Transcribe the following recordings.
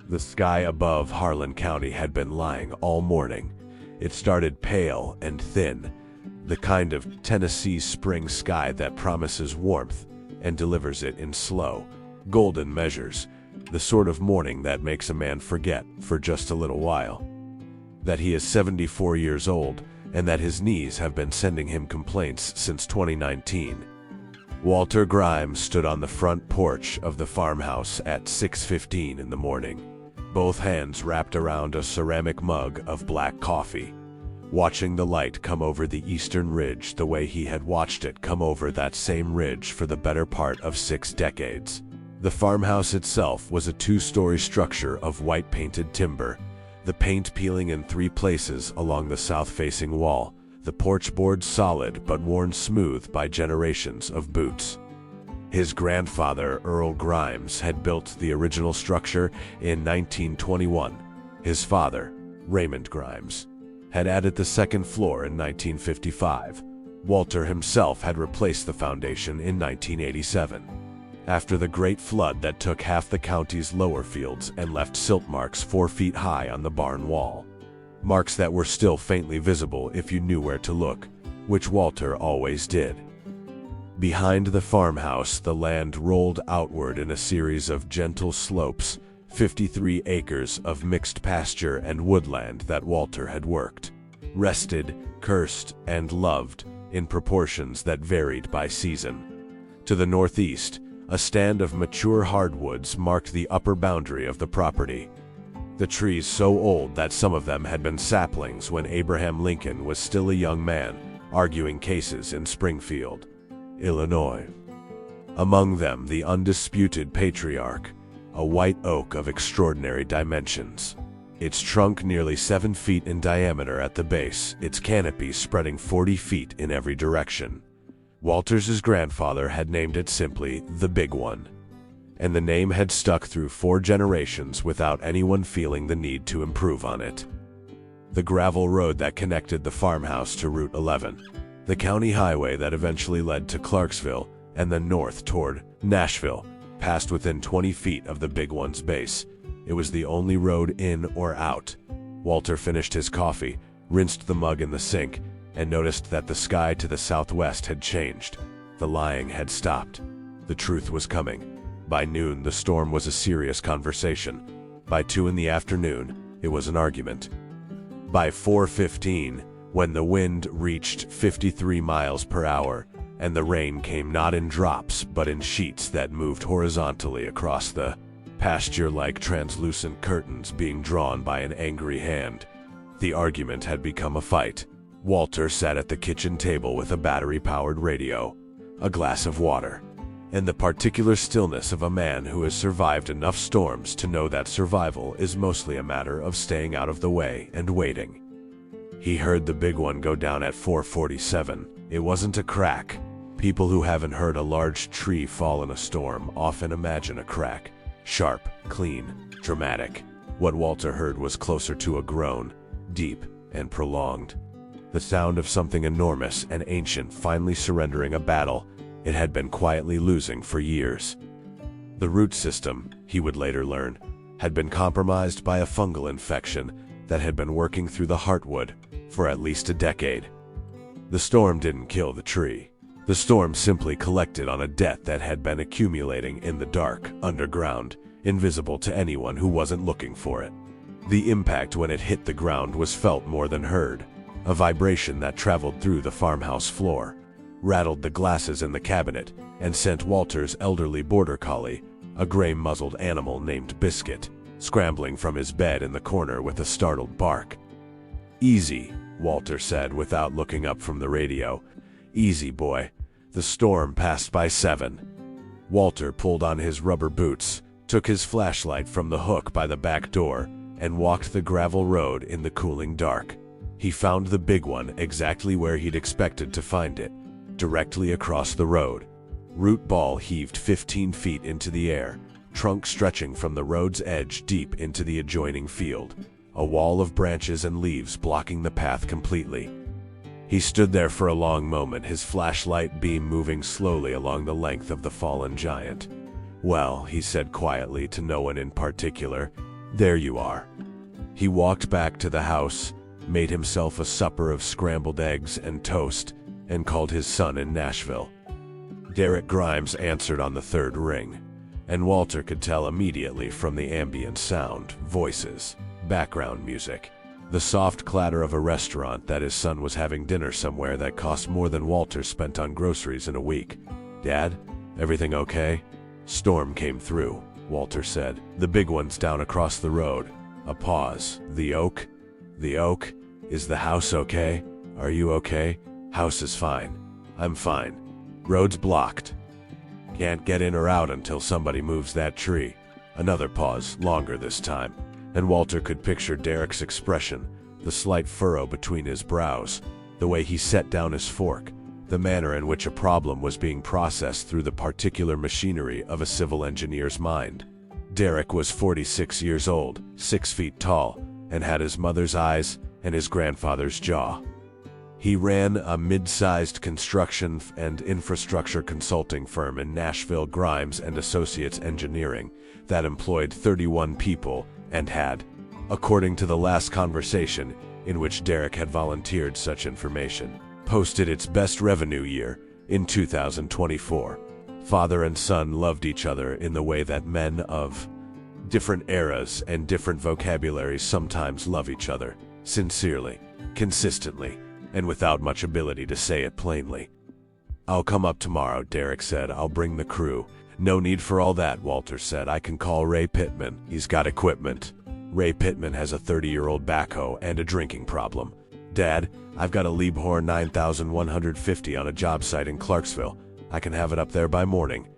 The sky above Harlan County had been lying all morning. It started pale and thin, the kind of Tennessee spring sky that promises warmth and delivers it in slow, golden measures, the sort of morning that makes a man forget, for just a little while, that he is 74 years old and that his knees have been sending him complaints since 2019. Walter Grimes stood on the front porch of the farmhouse at 6:15 in the morning, both hands wrapped around a ceramic mug of black coffee, watching the light come over the eastern ridge the way he had watched it come over that same ridge for the better part of 6 decades. The farmhouse itself was a 2-story structure of white-painted timber, the paint peeling in 3 places along the south-facing wall, the porch boards solid but worn smooth by generations of boots. His grandfather, Earl Grimes, had built the original structure in 1921. His father, Raymond Grimes, had added the second floor in 1955. Walter himself had replaced the foundation in 1987. After the Great Flood that took half the county's lower fields and left silt marks 4 feet high on the barn wall. Marks that were still faintly visible if you knew where to look, which Walter always did. Behind the farmhouse, the land rolled outward in a series of gentle slopes, 53 acres of mixed pasture and woodland that Walter had worked, rested, cursed, and loved in proportions that varied by season. To the northeast, a stand of mature hardwoods marked the upper boundary of the property. The trees so old that some of them had been saplings when Abraham Lincoln was still a young man, arguing cases in Springfield, Illinois. Among them, the undisputed patriarch, a white oak of extraordinary dimensions. Its trunk nearly 7 feet in diameter at the base, its canopy spreading 40 feet in every direction. Walter's grandfather had named it simply the Big One, and the name had stuck through 4 generations without anyone feeling the need to improve on it. The gravel road that connected the farmhouse to Route 11, the county highway that eventually led to Clarksville and then north toward Nashville, passed within 20 feet of the Big One's base. It was the only road in or out. Walter finished his coffee, rinsed the mug in the sink, and noticed that the sky to the southwest had changed. The lying had stopped. The truth was coming. By noon, the storm was a serious conversation. By 2 in the afternoon, it was an argument. By 4:15, when the wind reached 53 miles per hour, and the rain came not in drops but in sheets that moved horizontally across the pasture like translucent curtains being drawn by an angry hand, the argument had become a fight. Walter sat at the kitchen table with a battery-powered radio, a glass of water, and the particular stillness of a man who has survived enough storms to know that survival is mostly a matter of staying out of the way and waiting. He heard the Big One go down at 4:47. It wasn't a crack. People who haven't heard a large tree fall in a storm often imagine a crack. Sharp, clean, dramatic. What Walter heard was closer to a groan, deep and prolonged. The sound of something enormous and ancient finally surrendering a battle it had been quietly losing for years. The root system, he would later learn, had been compromised by a fungal infection that had been working through the heartwood for at least a decade. The storm didn't kill the tree. The storm simply collected on a debt that had been accumulating in the dark, underground, invisible to anyone who wasn't looking for it. The impact when it hit the ground was felt more than heard. A vibration that traveled through the farmhouse floor, rattled the glasses in the cabinet, and sent Walter's elderly border collie, a gray-muzzled animal named Biscuit, scrambling from his bed in the corner with a startled bark. "Easy," Walter said without looking up from the radio. "Easy, boy. The storm passed by 7. Walter pulled on his rubber boots, took his flashlight from the hook by the back door, and walked the gravel road in the cooling dark. He found the Big One exactly where he'd expected to find it, directly across the road. Root ball heaved 15 feet into the air, trunk stretching from the road's edge deep into the adjoining field, a wall of branches and leaves blocking the path completely. He stood there for a long moment, his flashlight beam moving slowly along the length of the fallen giant. "Well," he said quietly to no one in particular, There you are. He walked back to the house, made himself a supper of scrambled eggs and toast, and called his son in Nashville. Derek Grimes answered on the third ring, and Walter could tell immediately from the ambient sound, voices, background music, the soft clatter of a restaurant that his son was having dinner somewhere that cost more than Walter spent on groceries in a week. "Dad, everything okay?" "Storm came through," Walter said. "The big one's down across the road." A pause. "The oak? The oak? Is the house okay? Are you okay?" "House is fine. I'm fine. Road's blocked. Can't get in or out until somebody moves that tree." Another pause, longer this time, and Walter could picture Derek's expression, the slight furrow between his brows, the way he set down his fork, the manner in which a problem was being processed through the particular machinery of a civil engineer's mind. Derek was 46 years old, 6 feet tall, and had his mother's eyes and his grandfather's jaw. He ran a mid-sized construction and infrastructure consulting firm in Nashville, Grimes and Associates Engineering, that employed 31 people and had, according to the last conversation in which Derek had volunteered such information, posted its best revenue year in 2024. Father and son loved each other in the way that men of different eras and different vocabularies sometimes love each other, sincerely, consistently, and without much ability to say it plainly. "I'll come up tomorrow," Derek said. "I'll bring the crew." "No need for all that," Walter said. "I can call Ray Pittman. He's got equipment." Ray Pittman has a 30-year-old backhoe and a drinking problem. "Dad, I've got a Liebhorn 9150 on a job site in Clarksville. I can have it up there by morning."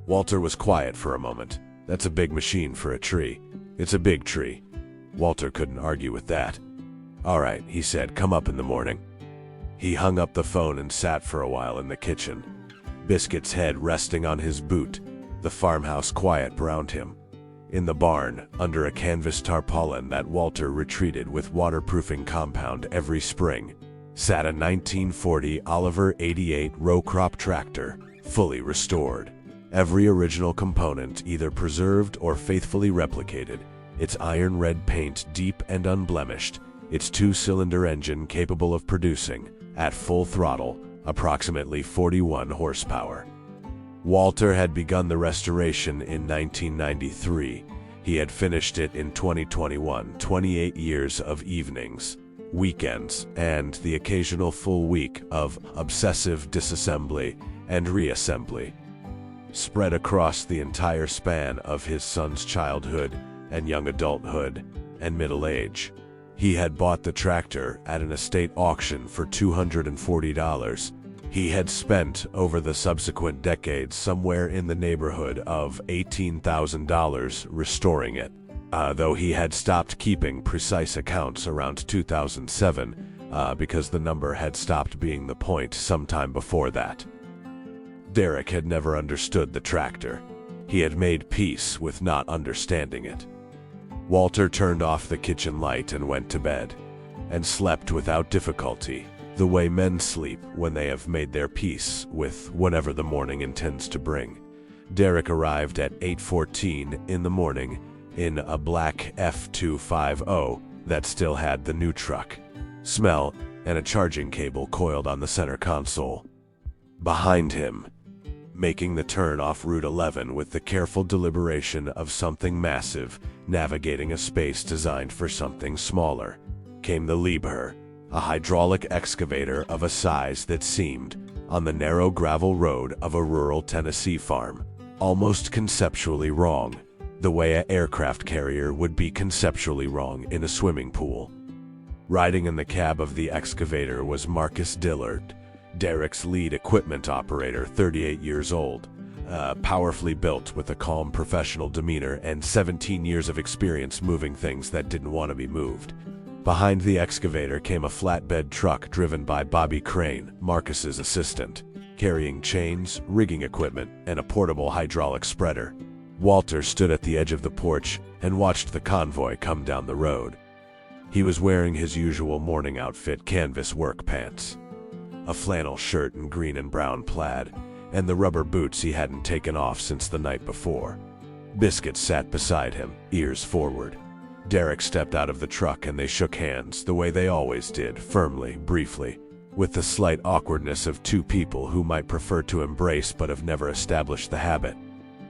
Walter was quiet for a moment. "That's a big machine for a tree." "It's a big tree." Walter couldn't argue with that. "All right," he said. "Come up in the morning." He hung up the phone and sat for a while in the kitchen, Biscuit's head resting on his boot, the farmhouse quiet around him. In the barn, under a canvas tarpaulin that Walter retreated with waterproofing compound every spring, sat a 1940 Oliver 88 row crop tractor, fully restored. Every original component either preserved or faithfully replicated, its iron red paint deep and unblemished, its 2-cylinder engine capable of producing, at full throttle, approximately 41 horsepower. Walter had begun the restoration in 1993. He had finished it in 2021, 28 years of evenings, weekends, and the occasional full week of obsessive disassembly and reassembly, spread across the entire span of his son's childhood and young adulthood and middle age. He had bought the tractor at an estate auction for $240. He had spent over the subsequent decades somewhere in the neighborhood of $18,000 restoring it, though he had stopped keeping precise accounts around 2007 because the number had stopped being the point sometime before that. Derek had never understood the tractor. He had made peace with not understanding it. Walter turned off the kitchen light and went to bed, and slept without difficulty, the way men sleep when they have made their peace with whatever the morning intends to bring. Derek arrived at 8:14 in the morning in a black F250 that still had the new truck smell and a charging cable coiled on the center console. Behind him, making the turn off Route 11 with the careful deliberation of something massive navigating a space designed for something smaller, came the Liebherr, a hydraulic excavator of a size that seemed, on the narrow gravel road of a rural Tennessee farm, almost conceptually wrong, the way an aircraft carrier would be conceptually wrong in a swimming pool. Riding in the cab of the excavator was Marcus Dillard, Derek's lead equipment operator, 38 years old, powerfully built with a calm professional demeanor and 17 years of experience moving things that didn't want to be moved. Behind the excavator came a flatbed truck driven by Bobby Crane, Marcus's assistant, carrying chains, rigging equipment, and a portable hydraulic spreader. Walter stood at the edge of the porch and watched the convoy come down the road. He was wearing his usual morning outfit, canvas work pants, a flannel shirt in green and brown plaid, and the rubber boots he hadn't taken off since the night before. Biscuit sat beside him, ears forward. Derek stepped out of the truck and they shook hands, the way they always did, firmly, briefly, with the slight awkwardness of two people who might prefer to embrace but have never established the habit.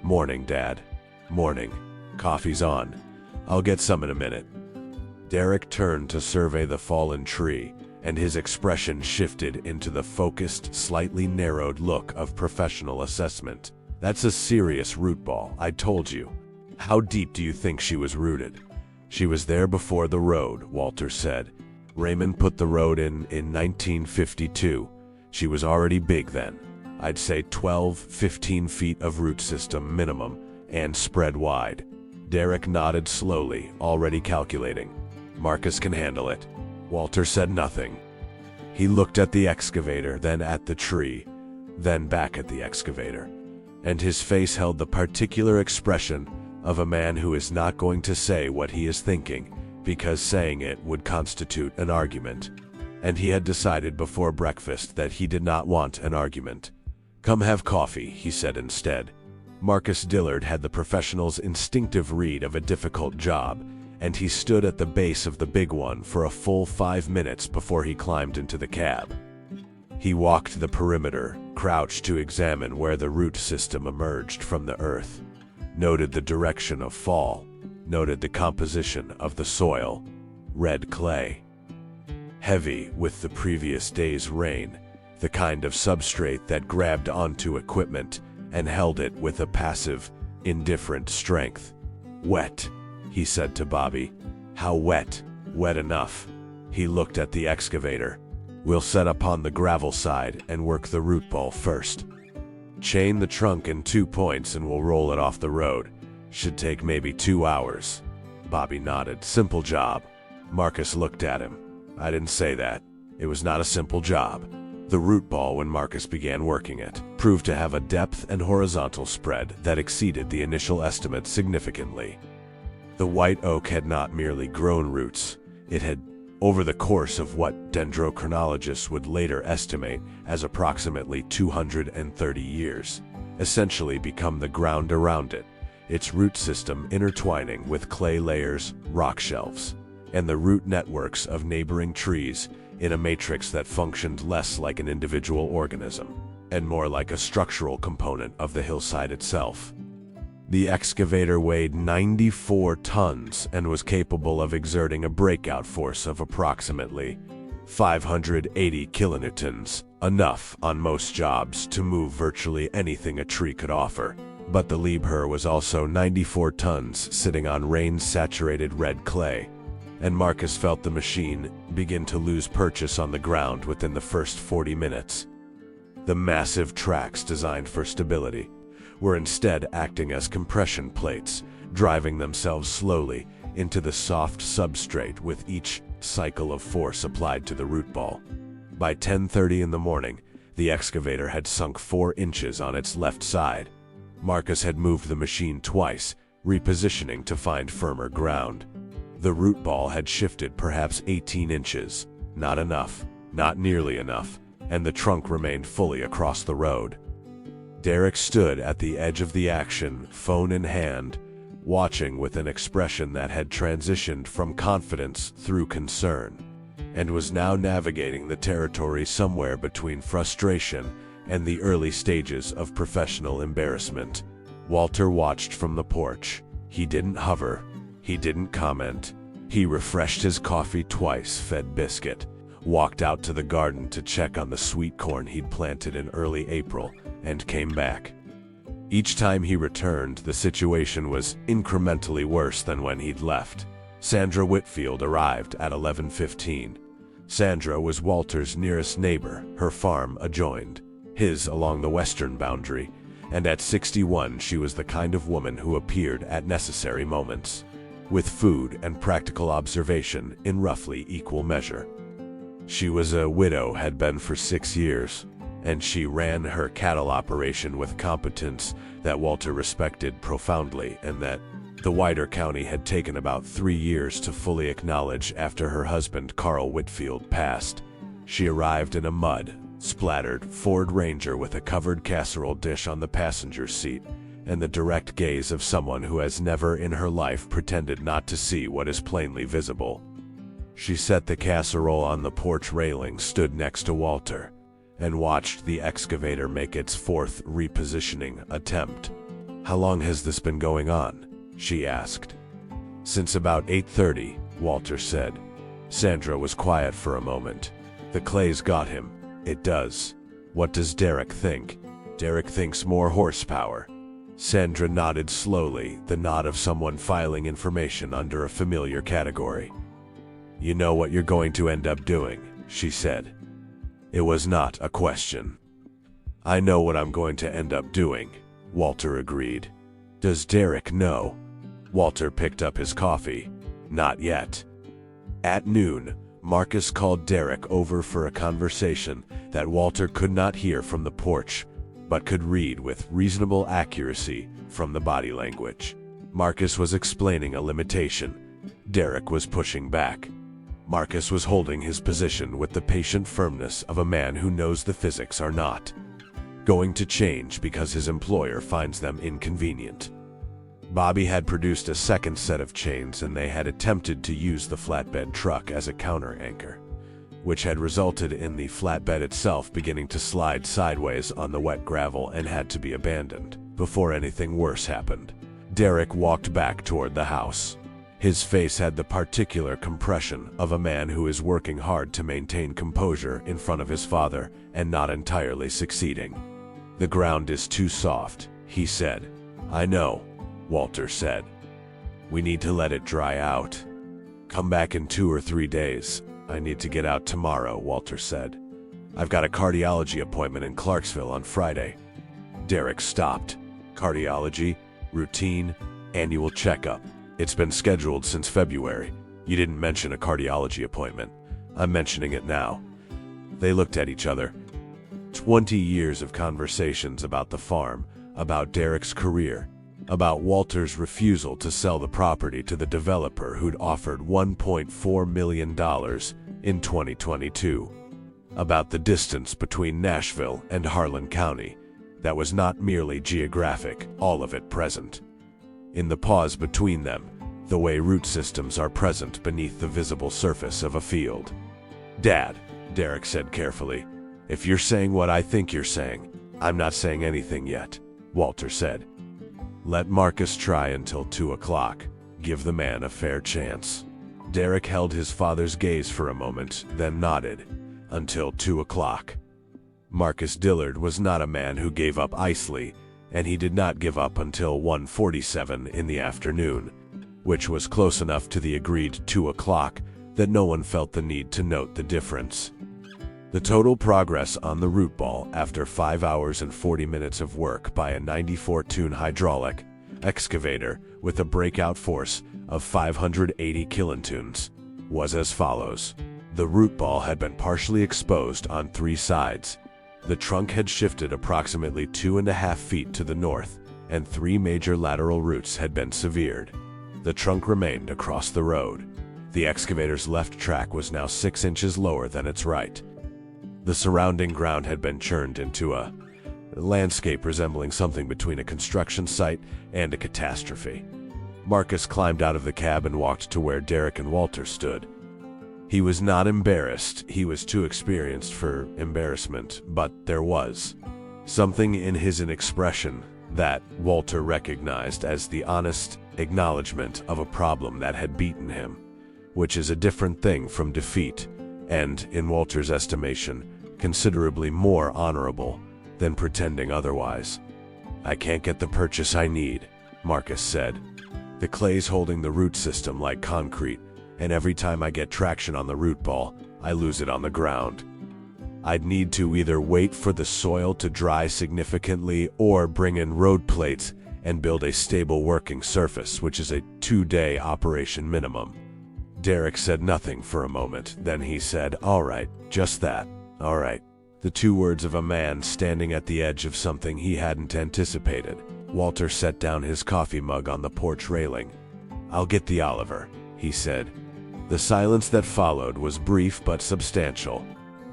"Morning, Dad." "Morning. Coffee's on. I'll get some in a minute." Derek turned to survey the fallen tree, and his expression shifted into the focused, slightly narrowed look of professional assessment. "That's a serious root ball, I told you. How deep do you think she was rooted?" "She was there before the road," Walter said. "Raymond put the road in 1952. She was already big then. I'd say 12, 15 feet of root system minimum, and spread wide." Derek nodded slowly, already calculating. "Marcus can handle it." Walter said nothing. He looked at the excavator, then at the tree, then back at the excavator, and his face held the particular expression of a man who is not going to say what he is thinking, because saying it would constitute an argument. And he had decided before breakfast that he did not want an argument. "Come have coffee," he said instead. Marcus Dillard had the professional's instinctive read of a difficult job, and he stood at the base of the big one for a full 5 minutes before he climbed into the cab. He walked the perimeter, crouched to examine where the root system emerged from the earth, noted the direction of fall, noted the composition of the soil. Red clay. Heavy with the previous day's rain, the kind of substrate that grabbed onto equipment and held it with a passive, indifferent strength. "Wet," he said to Bobby. "How wet?" "Wet enough." He looked at the excavator. "We'll set up on the gravel side and work the root ball first. Chain the trunk in 2 points and we'll roll it off the road. Should take maybe 2 hours." Bobby nodded. "Simple job." Marcus looked at him. "I didn't say that. It was not a simple job." The root ball, when Marcus began working it, proved to have a depth and horizontal spread that exceeded the initial estimate significantly. The white oak had not merely grown roots, it had, over the course of what dendrochronologists would later estimate as approximately 230 years, essentially become the ground around it, its root system intertwining with clay layers, rock shelves, and the root networks of neighboring trees in a matrix that functioned less like an individual organism, and more like a structural component of the hillside itself. The excavator weighed 94 tons and was capable of exerting a breakout force of approximately 580 kilonewtons, enough on most jobs to move virtually anything a tree could offer. But the Liebherr was also 94 tons sitting on rain-saturated red clay, and Marcus felt the machine begin to lose purchase on the ground within the first 40 minutes. The massive tracks designed for stability were instead acting as compression plates, driving themselves slowly into the soft substrate with each cycle of force applied to the root ball. By 10:30 in the morning, the excavator had sunk 4 inches on its left side. Marcus had moved the machine twice, repositioning to find firmer ground. The root ball had shifted perhaps 18 inches. Not enough, not nearly enough, and the trunk remained fully across the road. Derek stood at the edge of the action, phone in hand, watching with an expression that had transitioned from confidence through concern, and was now navigating the territory somewhere between frustration and the early stages of professional embarrassment. Walter watched from the porch. He didn't hover. He didn't comment. He refreshed his coffee twice, fed biscuit, walked out to the garden to check on the sweet corn he'd planted in early April, and came back. Each time he returned, the situation was incrementally worse than when he'd left. Sandra Whitfield arrived at 11:15. Sandra was Walter's nearest neighbor, her farm adjoined, his along the western boundary, and at 61 she was the kind of woman who appeared at necessary moments, with food and practical observation in roughly equal measure. She was a widow, had been for 6 years, and she ran her cattle operation with competence that Walter respected profoundly and that the wider county had taken about 3 years to fully acknowledge after her husband Carl Whitfield passed. She arrived in a mud-splattered Ford Ranger with a covered casserole dish on the passenger seat and the direct gaze of someone who has never in her life pretended not to see what is plainly visible. She set the casserole on the porch railing, stood next to Walter, and watched the excavator make its fourth repositioning attempt. "How long has this been going on?" she asked. "Since about 8:30, Walter said. Sandra was quiet for a moment. "The clay's got him." "It does. What does Derek think?" "Derek thinks more horsepower." Sandra nodded slowly, the nod of someone filing information under a familiar category. "You know what you're going to end up doing," she said. It was not a question. "I know what I'm going to end up doing," Walter agreed. "Does Derek know?" Walter picked up his coffee. "Not yet." At noon, Marcus called Derek over for a conversation that Walter could not hear from the porch, but could read with reasonable accuracy from the body language. Marcus was explaining a limitation. Derek was pushing back. Marcus was holding his position with the patient firmness of a man who knows the physics are not going to change because his employer finds them inconvenient. Bobby had produced a second set of chains, and they had attempted to use the flatbed truck as a counter anchor, which had resulted in the flatbed itself beginning to slide sideways on the wet gravel and had to be abandoned before anything worse happened. Derek walked back toward the house. His face had the particular compression of a man who is working hard to maintain composure in front of his father and not entirely succeeding. "The ground is too soft," he said. "I know," Walter said. "We need to let it dry out. Come back in 2 or 3 days. I need to get out tomorrow," Walter said. "I've got a cardiology appointment in Clarksville on Friday." Derek stopped. "Cardiology? Routine? Annual checkup? It's been scheduled since February. You didn't mention a cardiology appointment. I'm mentioning it now." They looked at each other. 20 years of conversations about the farm, about Derek's career, about Walter's refusal to sell the property to the developer who'd offered $1.4 million in 2022, about the distance between Nashville and Harlan County. That was not merely geographic, all of it present. In the pause between them, the way root systems are present beneath the visible surface of a field. "Dad," Derek said carefully, "if you're saying what I think you're saying, I'm not saying anything yet," Walter said. "Let Marcus try until 2 o'clock. Give the man a fair chance." Derek held his father's gaze for a moment, then nodded. "Until 2 o'clock." Marcus Dillard was not a man who gave up easily, and he did not give up until 1:47 in the afternoon, which was close enough to the agreed 2 o'clock that no one felt the need to note the difference. The total progress on the root ball after 5 hours and 40 minutes of work by a 94-tune hydraulic excavator with a breakout force of 580 kilonewtons was as follows. The root ball had been partially exposed on 3 sides. The trunk had shifted approximately 2.5 feet to the north, and 3 major lateral roots had been severed. The trunk remained across the road. The excavator's left track was now 6 inches lower than its right. The surrounding ground had been churned into a landscape resembling something between a construction site and a catastrophe. Marcus climbed out of the cab and walked to where Derek and Walter stood. He was not embarrassed. He was too experienced for embarrassment, but there was something in his expression that Walter recognized as the honest acknowledgement of a problem that had beaten him, which is a different thing from defeat, and, in Walter's estimation, considerably more honorable than pretending otherwise. "I can't get the purchase I need," Marcus said. "The clay's holding the root system like concrete, and every time I get traction on the root ball, I lose it on the ground. I'd need to either wait for the soil to dry significantly or bring in road plates and build a stable working surface, which is a 2-day operation minimum." Derek said nothing for a moment. Then he said, "All right, just that. All right." The 2 words of a man standing at the edge of something he hadn't anticipated. Walter set down his coffee mug on the porch railing. "I'll get the Oliver," he said. The silence that followed was brief but substantial.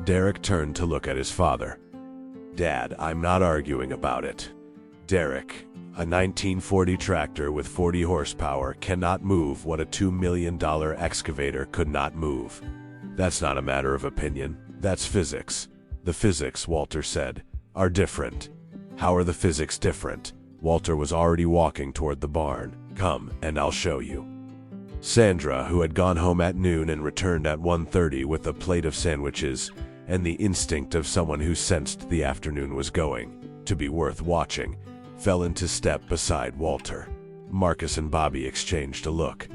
Derek turned to look at his father. "Dad, I'm not arguing about it. Derek, a 1940 tractor with 40 horsepower cannot move what a $2 million excavator could not move. That's not a matter of opinion, that's physics. The physics, Walter said, are different. How are the physics different? Walter was already walking toward the barn. Come, and I'll show you. Sandra, who had gone home at noon and returned at 1:30 with a plate of sandwiches and the instinct of someone who sensed the afternoon was going to be worth watching, fell into step beside Walter. Marcus and Bobby exchanged a look.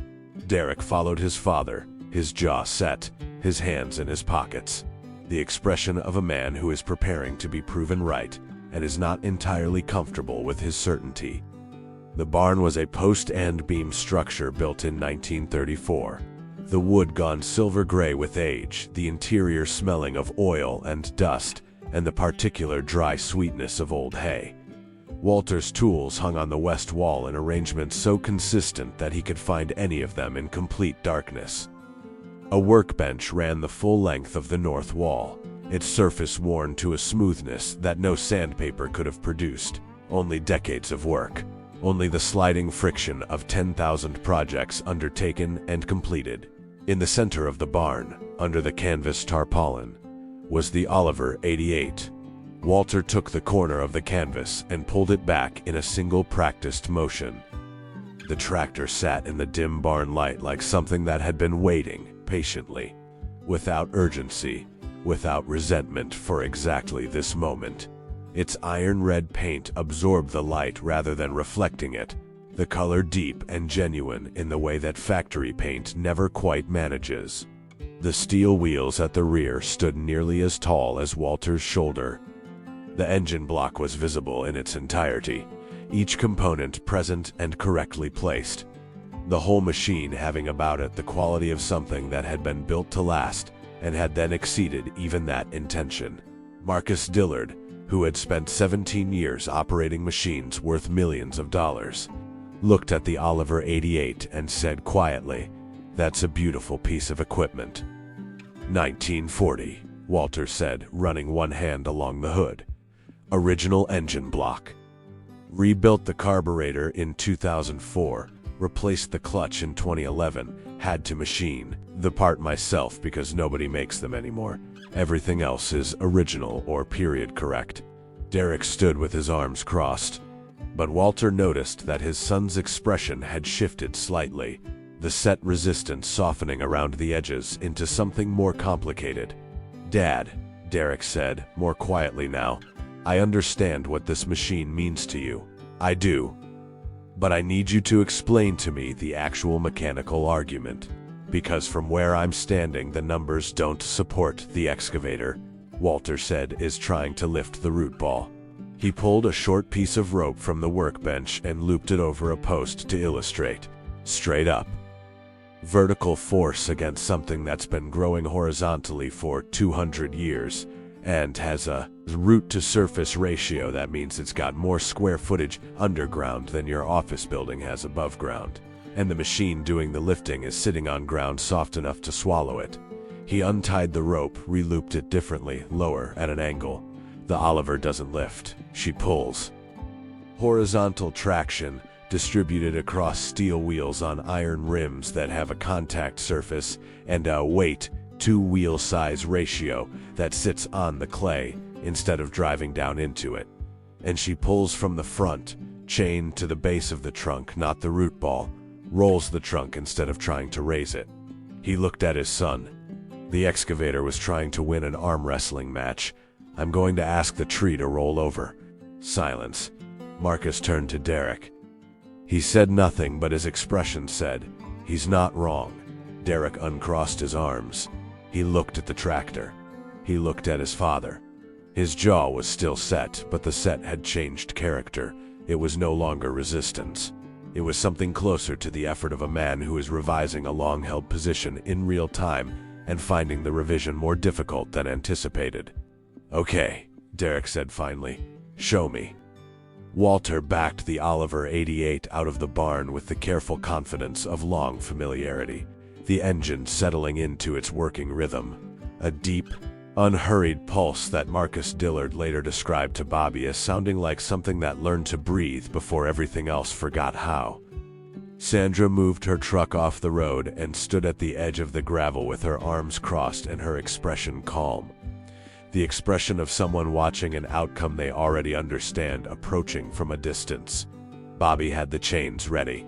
Derek followed his father, his jaw set, his hands in his pockets. The expression of a man who is preparing to be proven right and is not entirely comfortable with his certainty. The barn was a post and beam structure built in 1934. The wood gone silver gray with age, the interior smelling of oil and dust, and the particular dry sweetness of old hay. Walter's tools hung on the west wall in arrangements so consistent that he could find any of them in complete darkness. A workbench ran the full length of the north wall, its surface worn to a smoothness that no sandpaper could have produced. Only decades of work. Only the sliding friction of 10,000 projects undertaken and completed. In the center of the barn, under the canvas tarpaulin, was the Oliver 88. Walter took the corner of the canvas and pulled it back in a single practiced motion. The tractor sat in the dim barn light like something that had been waiting patiently, without urgency, without resentment for exactly this moment. Its iron-red paint absorbed the light rather than reflecting it, the color deep and genuine in the way that factory paint never quite manages. The steel wheels at the rear stood nearly as tall as Walter's shoulder. The engine block was visible in its entirety, each component present and correctly placed. The whole machine having about it the quality of something that had been built to last and had then exceeded even that intention. Marcus Dillard, who had spent 17 years operating machines worth millions of dollars, looked at the Oliver 88 and said quietly, "That's a beautiful piece of equipment." 1940, Walter said, running one hand along the hood. Original engine block. Rebuilt the carburetor in 2004, replaced the clutch in 2011, had to machine the part myself because nobody makes them anymore. Everything else is original or period correct. Derek stood with his arms crossed, but Walter noticed that his son's expression had shifted slightly, the set resistance softening around the edges into something more complicated. "Dad," Derek said, more quietly now, "I understand what this machine means to you. I do. But I need you to explain to me the actual mechanical argument. Because from where I'm standing, the numbers don't support the excavator," Walter said, is trying to lift the root ball. He pulled a short piece of rope from the workbench and looped it over a post to illustrate. Straight up. Vertical force against something that's been growing horizontally for 200 years and has a root-to-surface ratio. That means it's got more square footage underground than your office building has above ground. And the machine doing the lifting is sitting on ground soft enough to swallow it. He untied the rope, re-looped it differently, lower, at an angle. The Oliver doesn't lift, she pulls. Horizontal traction, distributed across steel wheels on iron rims that have a contact surface and a weight-to-wheel size ratio that sits on the clay instead of driving down into it. And she pulls from the front, chained to the base of the trunk, not the root ball, rolls the trunk instead of trying to raise it. He looked at his son. The excavator was trying to win an arm wrestling match. "I'm going to ask the tree to roll over." Silence. Marcus turned to Derek. He said nothing, but his expression said, "He's not wrong." Derek uncrossed his arms. He looked at the tractor. He looked at his father. His jaw was still set, but the set had changed character. It was no longer resistance. It was something closer to the effort of a man who is revising a long-held position in real time and finding the revision more difficult than anticipated. "Okay," Derek said finally. "Show me." Walter backed the Oliver 88 out of the barn with the careful confidence of long familiarity, the engine settling into its working rhythm. A deep, unhurried pulse that Marcus Dillard later described to Bobby as sounding like something that learned to breathe before everything else forgot how. Sandra moved her truck off the road and stood at the edge of the gravel with her arms crossed and her expression calm. The expression of someone watching an outcome they already understand approaching from a distance. Bobby had the chains ready.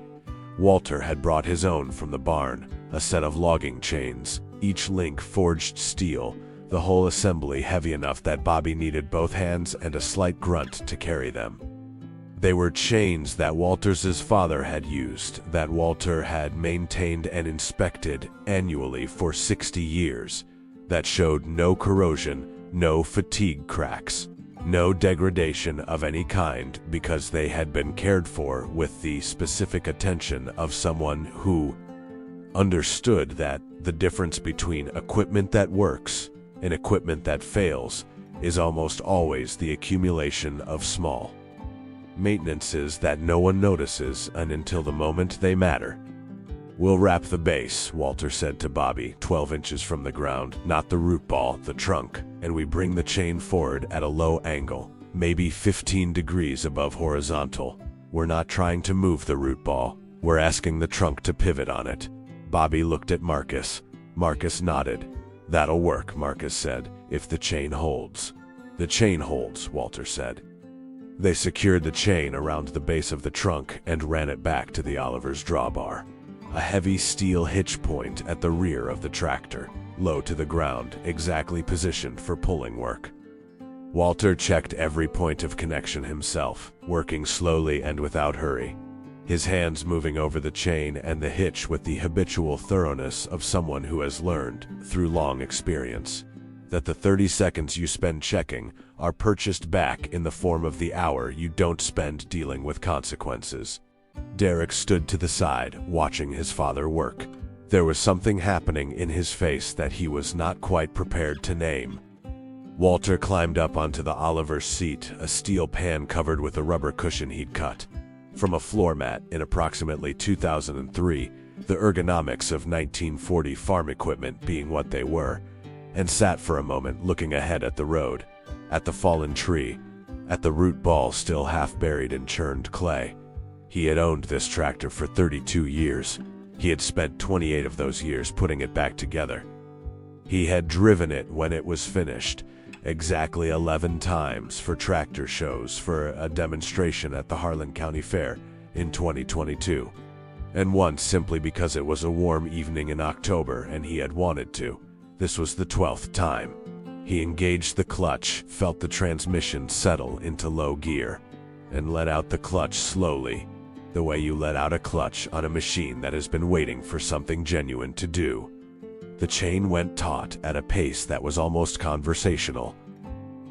Walter had brought his own from the barn, a set of logging chains, each link forged steel, the whole assembly heavy enough that Bobby needed both hands and a slight grunt to carry them. They were chains that Walter's father had used, that Walter had maintained and inspected annually for 60 years, that showed no corrosion, no fatigue cracks, no degradation of any kind because they had been cared for with the specific attention of someone who understood that the difference between equipment that works and equipment that fails is almost always the accumulation of small maintenances that no one notices until the moment they matter. "We'll wrap the base," Walter said to Bobby, 12 inches from the ground, not the root ball, the trunk, and we bring the chain forward at a low angle, maybe 15 degrees above horizontal. We're not trying to move the root ball, we're asking the trunk to pivot on it. Bobby looked at Marcus. Marcus nodded. "That'll work," Marcus said, "if the chain holds." "The chain holds," Walter said. They secured the chain around the base of the trunk and ran it back to the Oliver's drawbar, a heavy steel hitch point at the rear of the tractor, low to the ground, exactly positioned for pulling work. Walter checked every point of connection himself, working slowly and without hurry, his hands moving over the chain and the hitch with the habitual thoroughness of someone who has learned, through long experience, that the 30 seconds you spend checking are purchased back in the form of the hour you don't spend dealing with consequences. Derek stood to the side, watching his father work. There was something happening in his face that he was not quite prepared to name. Walter climbed up onto the Oliver's seat, a steel pan covered with a rubber cushion he'd cut from a floor mat in approximately 2003, the ergonomics of 1940 farm equipment being what they were, and sat for a moment looking ahead at the road, at the fallen tree, at the root ball still half buried in churned clay. He had owned this tractor for 32 years. He had spent 28 of those years putting it back together. He had driven it when it was finished, exactly 11 times for tractor shows, for a demonstration at the Harlan County Fair in 2022, and once simply because it was a warm evening in October and he had wanted to. This was the 12th time. He engaged the clutch, felt the transmission settle into low gear, and let out the clutch slowly, the way you let out a clutch on a machine that has been waiting for something genuine to do. The chain went taut at a pace that was almost conversational.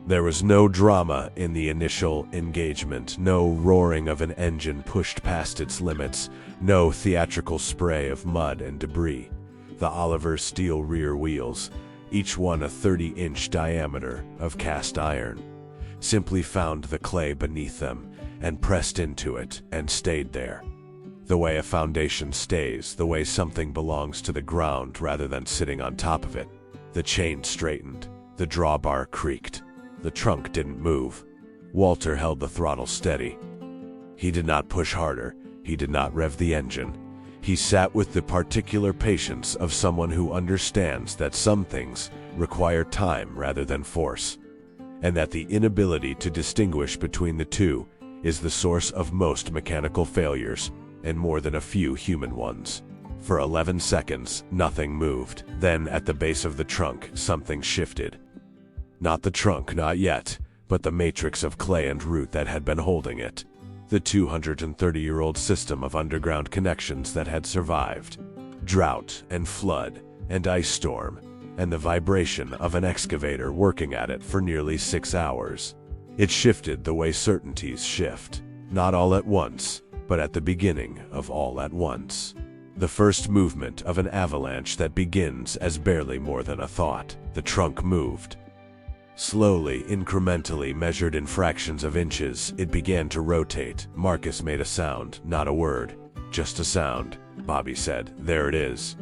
There was no drama in the initial engagement, no roaring of an engine pushed past its limits, no theatrical spray of mud and debris. The Oliver steel rear wheels, each one a 30-inch diameter of cast iron, simply found the clay beneath them and pressed into it and stayed there. The way a foundation stays, the way something belongs to the ground rather than sitting on top of it. The chain straightened, the drawbar creaked, the trunk didn't move. Walter held the throttle steady. He did not push harder, he did not rev the engine. He sat with the particular patience of someone who understands that some things require time rather than force, and that the inability to distinguish between the two is the source of most mechanical failures, and more than a few human ones. For 11 seconds, nothing moved. Then, at the base of the trunk, something shifted. Not the trunk, not yet, but the matrix of clay and root that had been holding it. The 230-year-old system of underground connections that had survived drought and flood and ice storm, and the vibration of an excavator working at it for nearly 6 hours. It shifted the way certainties shift, not all at once, but at the beginning of all at once. The first movement of an avalanche that begins as barely more than a thought. The trunk moved. Slowly, incrementally, measured in fractions of inches, it began to rotate. Marcus made a sound, not a word. Just a sound. Bobby said, "There it is."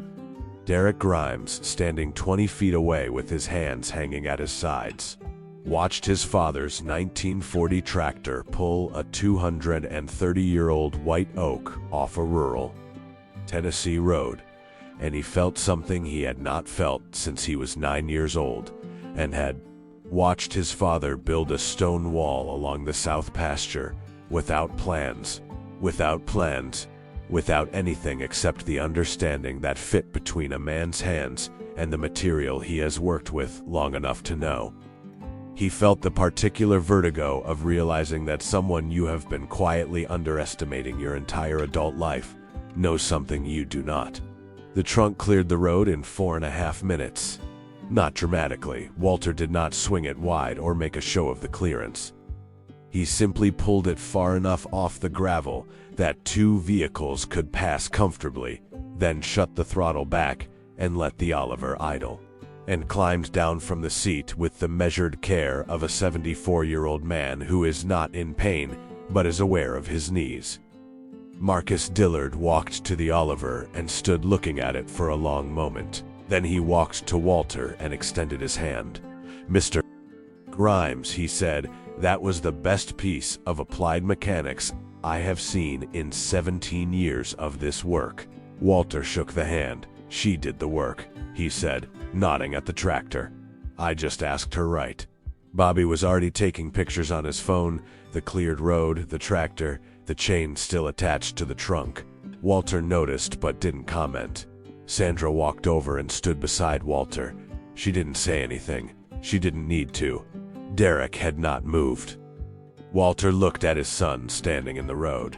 Derek Grimes, standing 20 feet away with his hands hanging at his sides, watched his father's 1940 tractor pull a 230-year-old white oak off a rural Tennessee road, and he felt something he had not felt since he was 9 years old, and had watched his father build a stone wall along the south pasture without plans, without anything except the understanding that fit between a man's hands and the material he has worked with long enough to know. He felt the particular vertigo of realizing that someone you have been quietly underestimating your entire adult life knows something you do not. The trunk cleared the road in 4.5 minutes. Not dramatically. Walter did not swing it wide or make a show of the clearance. He simply pulled it far enough off the gravel that 2 vehicles could pass comfortably, then shut the throttle back and let the Oliver idle, and climbed down from the seat with the measured care of a 74-year-old man who is not in pain but is aware of his knees. Marcus Dillard walked to the Oliver and stood looking at it for a long moment. Then he walked to Walter and extended his hand. "Mr. Grimes," he said, "that was the best piece of applied mechanics I have seen in 17 years of this work." Walter shook the hand. "She did the work," he said, nodding at the tractor. "I just asked her right." Bobby was already taking pictures on his phone, the cleared road, the tractor, the chain still attached to the trunk. Walter noticed but didn't comment. Sandra walked over and stood beside Walter. She didn't say anything. She didn't need to. Derek had not moved. Walter looked at his son standing in the road,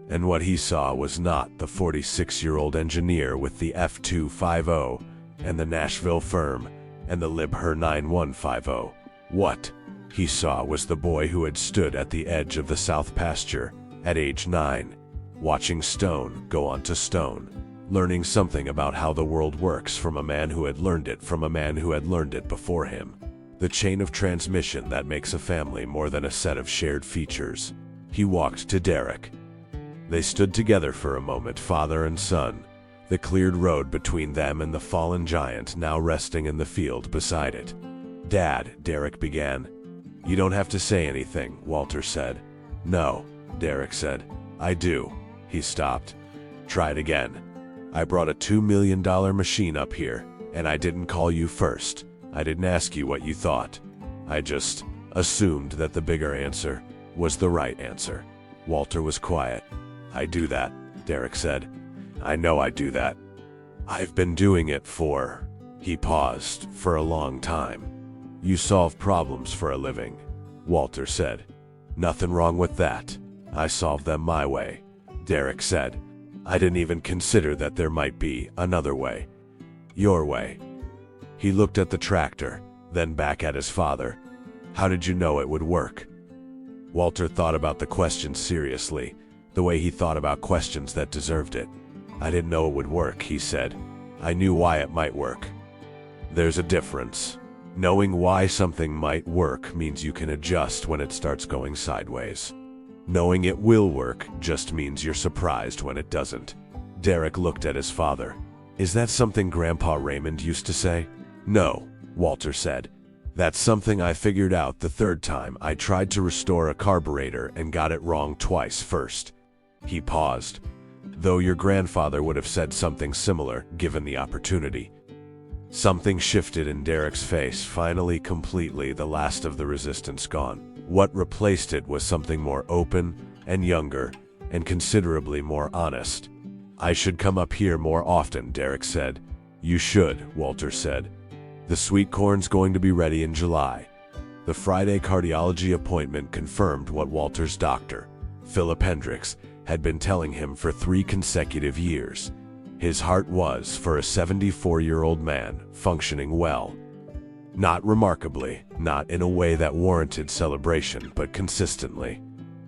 and what he saw was not the 46-year-old engineer with the F250 and the Nashville firm and the Libher 9150. What he saw was the boy who had stood at the edge of the south pasture at age 9, watching stone go onto stone, learning something about how the world works from a man who had learned it from a man who had learned it before him. The chain of transmission that makes a family more than a set of shared features. He walked to Derek. They stood together for a moment, father and son, the cleared road between them and the fallen giant now resting in the field beside it. "Dad," Derek began. "You don't have to say anything," Walter said. "No," Derek said. "I do." He stopped. "Try it again. I brought a $2 million machine up here, and I didn't call you first. I didn't ask you what you thought. I just assumed that the bigger answer was the right answer." Walter was quiet. "I do that," Derek said. "I know I do that. I've been doing it for," he paused, "for a long time." "You solve problems for a living," Walter said. "Nothing wrong with that. I solve them my way," Derek said. "I didn't even consider that there might be another way. Your way." He looked at the tractor, then back at his father. "How did you know it would work?" Walter thought about the question seriously, the way he thought about questions that deserved it. "I didn't know it would work," he said. "I knew why it might work." There's a difference. Knowing why something might work means you can adjust when it starts going sideways. Knowing it will work just means you're surprised when it doesn't. Derek looked at his father. "Is that something Grandpa Raymond used to say?" "No," Walter said. "That's something I figured out the third time I tried to restore a carburetor and got it wrong twice first." He paused. "Though your grandfather would have said something similar, given the opportunity." Something shifted in Derek's face, finally completely, the last of the resistance gone. What replaced it was something more open and younger and considerably more honest. "I should come up here more often," Derek said. "You should," Walter said. "The sweet corn's going to be ready in July." The Friday cardiology appointment confirmed what Walter's doctor, Philip Hendricks, had been telling him for 3 consecutive years. His heart was, for a 74-year-old man, functioning well. Not remarkably, not in a way that warranted celebration, but consistently,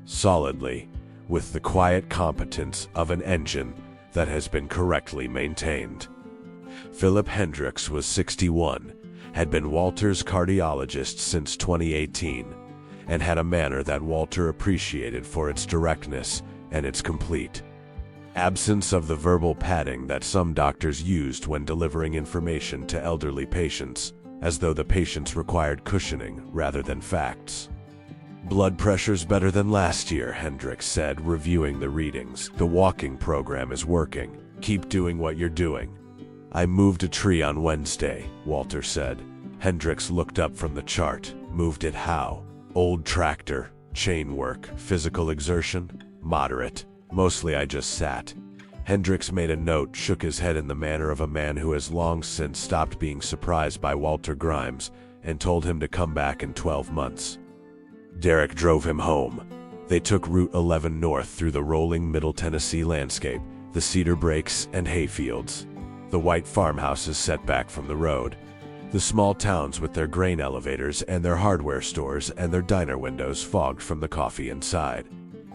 solidly, with the quiet competence of an engine that has been correctly maintained. Philip Hendricks was 61, had been Walter's cardiologist since 2018, and had a manner that Walter appreciated for its directness and its complete absence of the verbal padding that some doctors used when delivering information to elderly patients, as though the patients required cushioning rather than facts. "Blood pressure's better than last year," Hendricks said, reviewing the readings. "The walking program is working. Keep doing what you're doing." "I moved a tree on Wednesday," Walter said. Hendricks looked up from the chart. "Moved it how?" "Old tractor. Chain work. Physical exertion?" "Moderate. Mostly I just sat." Hendricks made a note, shook his head in the manner of a man who has long since stopped being surprised by Walter Grimes, and told him to come back in 12 months. Derek drove him home. They took Route 11 north through the rolling Middle Tennessee landscape, the cedar breaks and hayfields, the white farmhouses set back from the road, the small towns with their grain elevators and their hardware stores and their diner windows fogged from the coffee inside.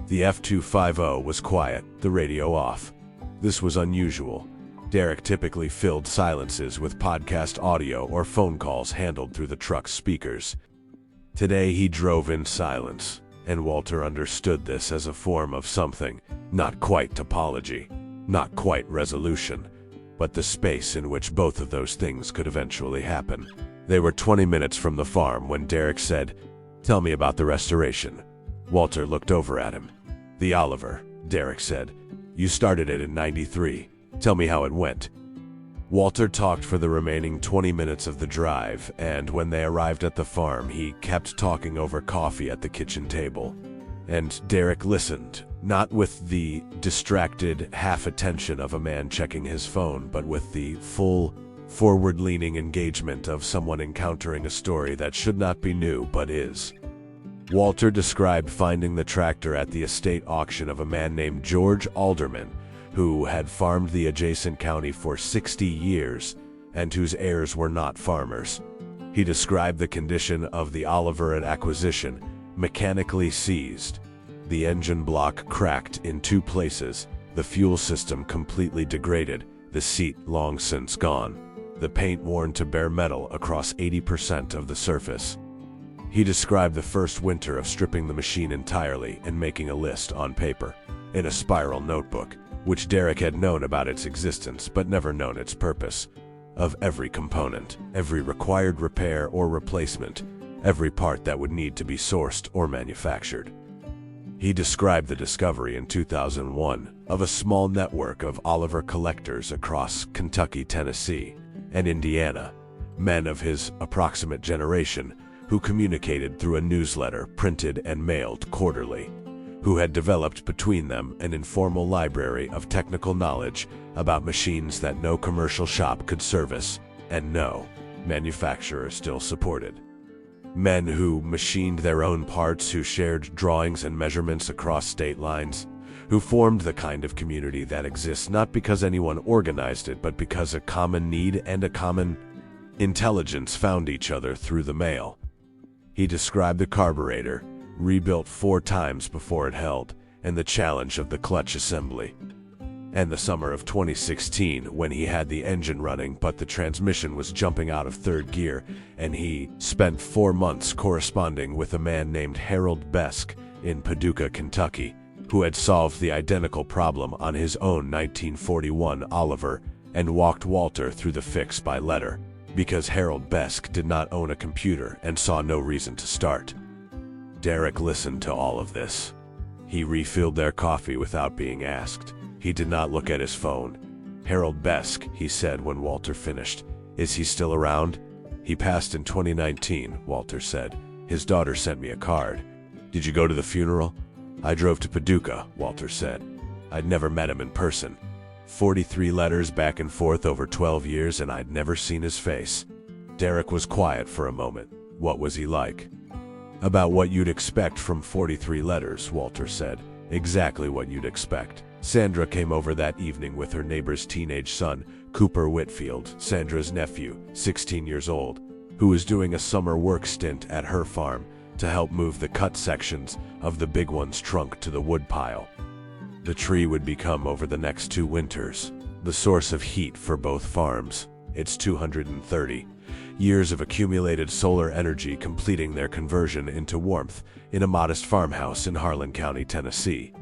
The F-250 was quiet, the radio off. This was unusual. Derek typically filled silences with podcast audio or phone calls handled through the truck's speakers. Today he drove in silence, and Walter understood this as a form of something, not quite topology, not quite resolution, but the space in which both of those things could eventually happen. They were 20 minutes from the farm when Derek said, "Tell me about the restoration." Walter looked over at him. "The Oliver," Derek said. "You started it in '93. Tell me how it went." Walter talked for the remaining 20 minutes of the drive, and when they arrived at the farm, he kept talking over coffee at the kitchen table. And Derek listened, not with the distracted half-attention of a man checking his phone, but with the full, forward-leaning engagement of someone encountering a story that should not be new but is. Walter described finding the tractor at the estate auction of a man named George Alderman, who had farmed the adjacent county for 60 years and whose heirs were not farmers. He described the condition of the Oliver at acquisition, mechanically seized, the engine block cracked in 2 places, the fuel system completely degraded, the seat long since gone, the paint worn to bare metal across 80% of the surface. He described the first winter of stripping the machine entirely and making a list on paper, in a spiral notebook, which Derek had known about its existence but never known its purpose, of every component, every required repair or replacement, every part that would need to be sourced or manufactured. He described the discovery in 2001 of a small network of Oliver collectors across Kentucky, Tennessee, and Indiana, men of his approximate generation who communicated through a newsletter printed and mailed quarterly, who had developed between them an informal library of technical knowledge about machines that no commercial shop could service and no manufacturer still supported. Men who machined their own parts, who shared drawings and measurements across state lines, who formed the kind of community that exists not because anyone organized it, but because a common need and a common intelligence found each other through the mail. He described the carburetor, rebuilt 4 times before it held, and the challenge of the clutch assembly. And the summer of 2016, when he had the engine running but the transmission was jumping out of 3rd gear, and he spent 4 months corresponding with a man named Harold Besk in Paducah, Kentucky, who had solved the identical problem on his own 1941 Oliver and walked Walter through the fix by letter, because Harold Besk did not own a computer and saw no reason to start. Derek listened to all of this. He refilled their coffee without being asked. He did not look at his phone. "Harold Besk," he said when Walter finished. "Is he still around?" "He passed in 2019, Walter said. "His daughter sent me a card." "Did you go to the funeral?" "I drove to Paducah," Walter said. "I'd never met him in person. 43 letters back and forth over 12 years, and I'd never seen his face." Derek was quiet for a moment. "What was he like?" "About what you'd expect from 43 letters, Walter said. "Exactly what you'd expect. Sandra came over that evening with her neighbor's teenage son, Cooper Whitfield, Sandra's nephew, 16 years old, who was doing a summer work stint at her farm to help move the cut sections of the big one's trunk to the woodpile. The tree would become, over the next 2 winters, the source of heat for both farms. Its 230 years of accumulated solar energy completing their conversion into warmth in a modest farmhouse in Harlan County, Tennessee.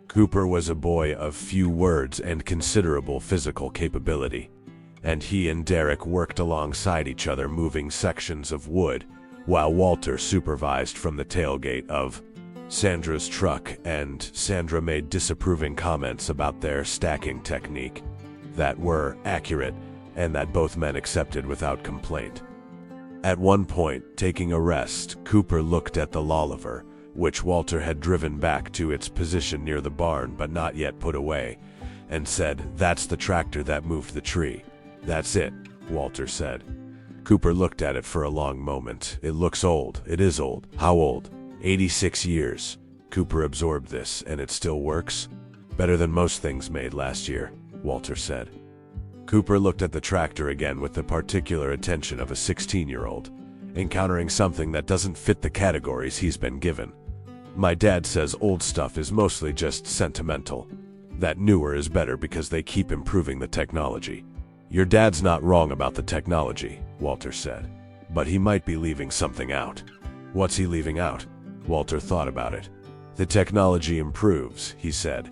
Cooper was a boy of few words and considerable physical capability, and he and Derek worked alongside each other moving sections of wood, while Walter supervised from the tailgate of Sandra's truck, and Sandra made disapproving comments about their stacking technique that were accurate and that both men accepted without complaint. At one point, taking a rest, Cooper looked at the Lolliver, which Walter had driven back to its position near the barn but not yet put away, and said, "That's the tractor that moved the tree." "That's it," Walter said. Cooper looked at it for a long moment. "It looks old." "It is old." "How old?" 86 years. Cooper absorbed this, and it still works? "Better than most things made last year," Walter said. Cooper looked at the tractor again with the particular attention of a 16-year-old, encountering something that doesn't fit the categories he's been given. "My dad says old stuff is mostly just sentimental. That newer is better because they keep improving the technology." "Your dad's not wrong about the technology," Walter said, "but he might be leaving something out." "What's he leaving out?" Walter thought about it. "The technology improves," he said.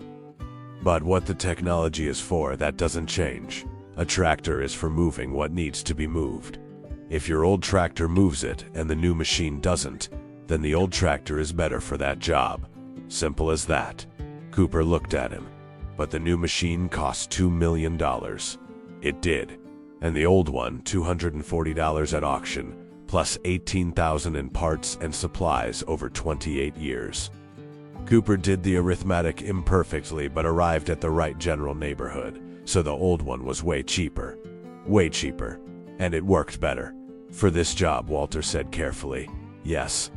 "But what the technology is for, that doesn't change. A tractor is for moving what needs to be moved. If your old tractor moves it and the new machine doesn't, then the old tractor is better for that job. Simple as that." Cooper looked at him. "But the new machine cost $2 million. It did. And the old one, $240 at auction, plus $18,000 in parts and supplies over 28 years. Cooper did the arithmetic imperfectly but arrived at the right general neighborhood, so the old one was way cheaper. Way cheaper. And it worked better. "For this job," Walter said carefully. "Yes.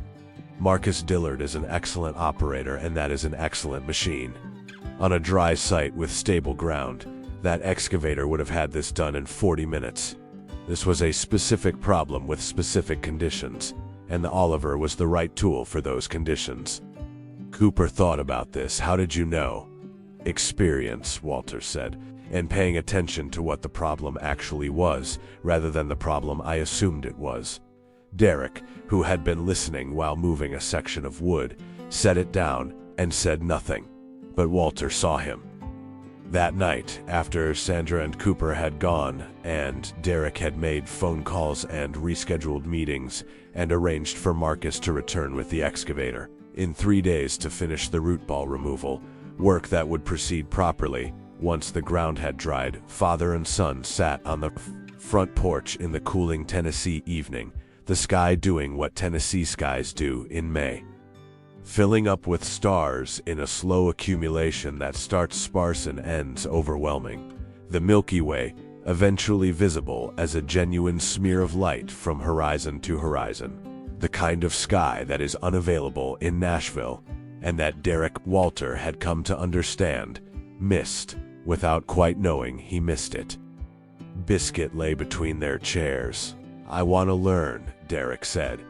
Marcus Dillard is an excellent operator, and that is an excellent machine. On a dry site with stable ground, that excavator would have had this done in 40 minutes. This was a specific problem with specific conditions, and the Oliver was the right tool for those conditions." Cooper thought about this. "How did you know?" "Experience," Walter said, "and paying attention to what the problem actually was, rather than the problem I assumed it was." Derek, who had been listening while moving a section of wood, set it down and said nothing, but Walter saw him. That night, after Sandra and Cooper had gone, and Derek had made phone calls and rescheduled meetings, and arranged for Marcus to return with the excavator in 3 days to finish the root ball removal, work that would proceed properly once the ground had dried, father and son sat on the front porch in the cooling Tennessee evening, the sky doing what Tennessee skies do in May, filling up with stars in a slow accumulation that starts sparse and ends overwhelming. The Milky Way, eventually visible as a genuine smear of light from horizon to horizon. The kind of sky that is unavailable in Nashville, and that Derek Walter had come to understand, missed, without quite knowing he missed it. Biscuit lay between their chairs. "I want to learn," Derek said.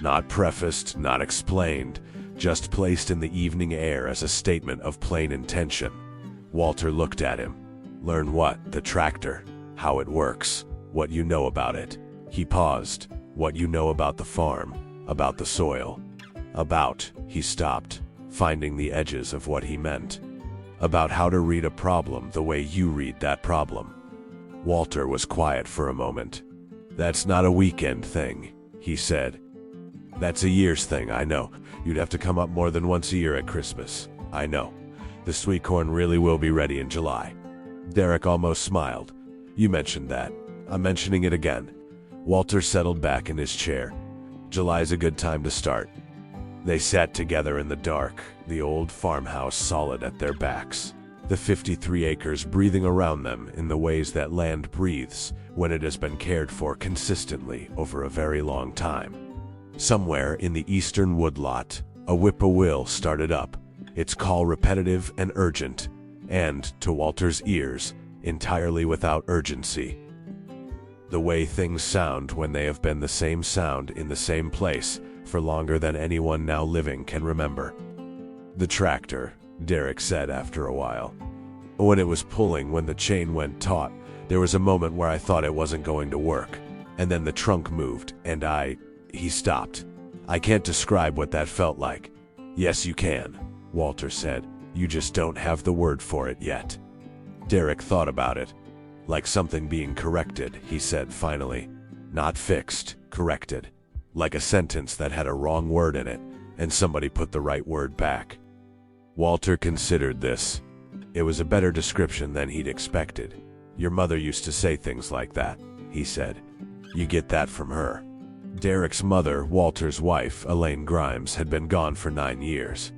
Not prefaced, not explained, just placed in the evening air as a statement of plain intention. Walter looked at him. "Learn what?" "The tractor. How it works. What you know about it." He paused. "What you know about the farm, about the soil. About," he stopped, finding the edges of what he meant. "About how to read a problem the way you read that problem." Walter was quiet for a moment. "That's not a weekend thing," he said. "That's a year's thing, I know. You'd have to come up more than once a year at Christmas. I know. The sweet corn really will be ready in July." Derek almost smiled. "You mentioned that. I'm mentioning it again." Walter settled back in his chair. "July's a good time to start." They sat together in the dark, the old farmhouse solid at their backs, the 53 acres breathing around them in the ways that land breathes when it has been cared for consistently over a very long time. Somewhere in the eastern woodlot, a whippoorwill started up, its call repetitive and urgent, and, to Walter's ears, entirely without urgency. The way things sound when they have been the same sound in the same place for longer than anyone now living can remember. "The tractor," Derek said after a while. "When it was pulling, when the chain went taut, there was a moment where I thought it wasn't going to work. And then the trunk moved, and he stopped. I can't describe what that felt like." "Yes, you can," Walter said. You just don't have the word for it yet." Derek thought about it. "Like something being corrected," he said finally. "Not fixed, corrected. Like a sentence that had a wrong word in it, and somebody put the right word back." Walter considered this. It was a better description than he'd expected. "Your mother used to say things like that," he said. "You get that from her." Derek's mother, Walter's wife, Elaine Grimes, had been gone for 9 years.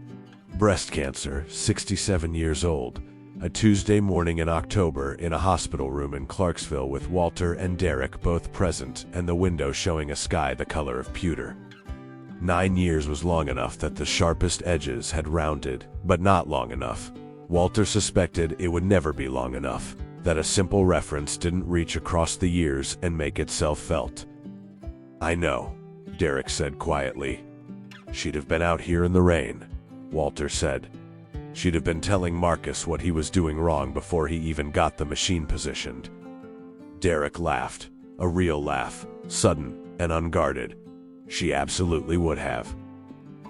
Breast cancer, 67 years old. A Tuesday morning in October in a hospital room in Clarksville with Walter and Derek both present and the window showing a sky the color of pewter. 9 years was long enough that the sharpest edges had rounded, but not long enough. Walter suspected it would never be long enough, that a simple reference didn't reach across the years and make itself felt. "I know," Derek said quietly. "She'd have been out here in the rain," Walter said. "She'd have been telling Marcus what he was doing wrong before he even got the machine positioned." Derek laughed, a real laugh, sudden and unguarded. "She absolutely would have.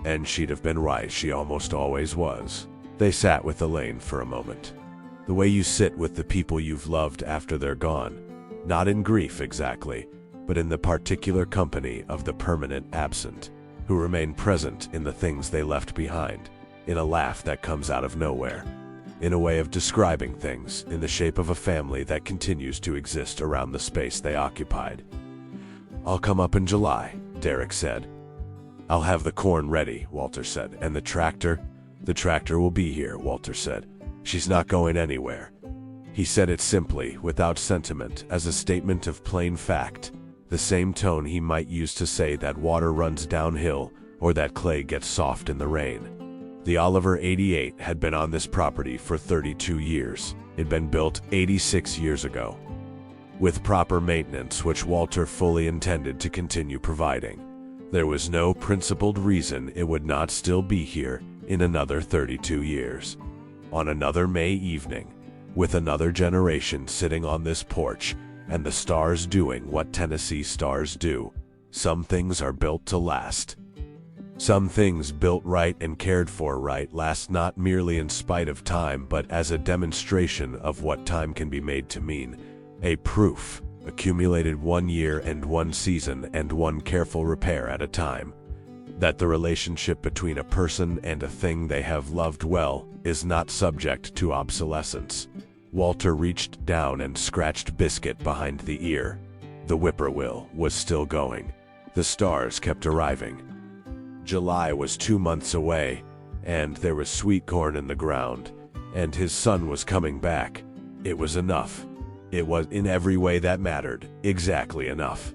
And she'd have been right, she almost always was." They sat with Elaine for a moment. The way you sit with the people you've loved after they're gone. Not in grief exactly, but in the particular company of the permanent absent, who remain present in the things they left behind, in a laugh that comes out of nowhere, in a way of describing things, in the shape of a family that continues to exist around the space they occupied. "I'll come up in July," Derek said. "I'll have the corn ready," Walter said. "And the tractor?" "The tractor will be here," Walter said. "She's not going anywhere." He said it simply, without sentiment, as a statement of plain fact, the same tone he might use to say that water runs downhill or that clay gets soft in the rain. The Oliver 88 had been on this property for 32 years. It'd been built 86 years ago. With proper maintenance, which Walter fully intended to continue providing, there was no principled reason it would not still be here in another 32 years. On another May evening, with another generation sitting on this porch, and the stars doing what Tennessee stars do. Some things are built to last. Some things built right and cared for right last not merely in spite of time, but as a demonstration of what time can be made to mean, a proof, accumulated 1 year and 1 season and 1 careful repair at a time, that the relationship between a person and a thing they have loved well is not subject to obsolescence. Walter reached down and scratched Biscuit behind the ear. The whippoorwill was still going. The stars kept arriving. July was 2 months away, and there was sweet corn in the ground, and his son was coming back. It was enough. It was in every way that mattered, exactly enough.